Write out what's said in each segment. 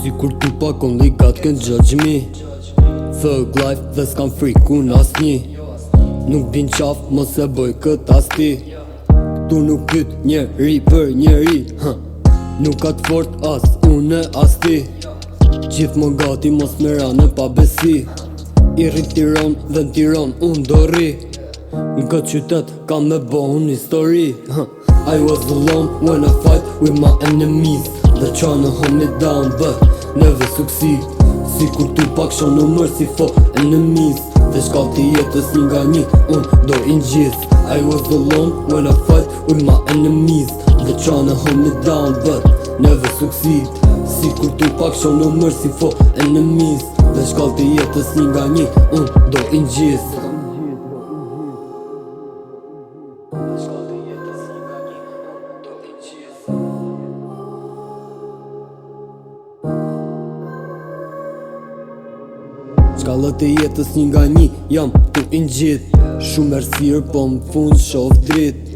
Si kur Tupac only God can judge me. Thug life dhe s'kam frikun asnjë. Nuk din qaf mos e bëj kët as ti. Këtu nuk pyt njeri për njeri, nuk ka t'fort as une as ti. Gjithmon gati mos me ra në pabesi. I rrit Tiran dhe në Tiran unë do rri. Në këtë qytet kam me bon histori. I was alone when I fight with my enemies. They're trying to hold me down but never succeed. Si kur Tupac show no mercy for enemies. Dhe shkallti jetës një nga një unë do i ngjith. I was alone when I fight with my enemies. They're trying to hold me down but never succeed. Si kur Tupac show no mercy for enemies. Dhe shkallti jetës një nga një unë do i ngjith. Shkallët e jetës një nga një jam tu i ngjith. Shumë ersirë po më fund shof drit.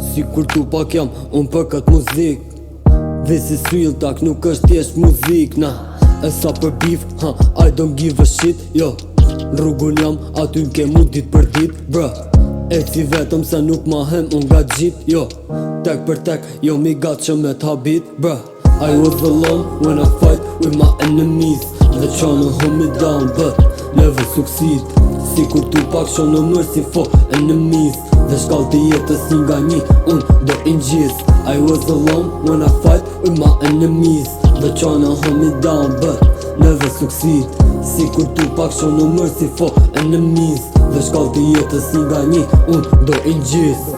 Si kur Tupac jam unë për këtë muzik. This is real talk, nuk është thjesht muzik, na. E sa për beef, I don't give a shit, jo. Rrugun jam aty n'ke mu dit për dit, bruh. E si vetëm se nuk ma hem unë nga gjit, jo. Tek për tek, jo mi gatë që me t'habit, bruh. I was alone when I fight with my enemies. They're trying to hold me down but never succeed. Si kur Tupac show no mercy for enemies. Dhe shkallti jetës një nga një unë do i ngjith. I was alone when I fight with my enemies. They're trying to hold me down but never succeed. Si kur Tupac show no mercy for enemies. Dhe shkallti jetës një nga një unë do i ngjith.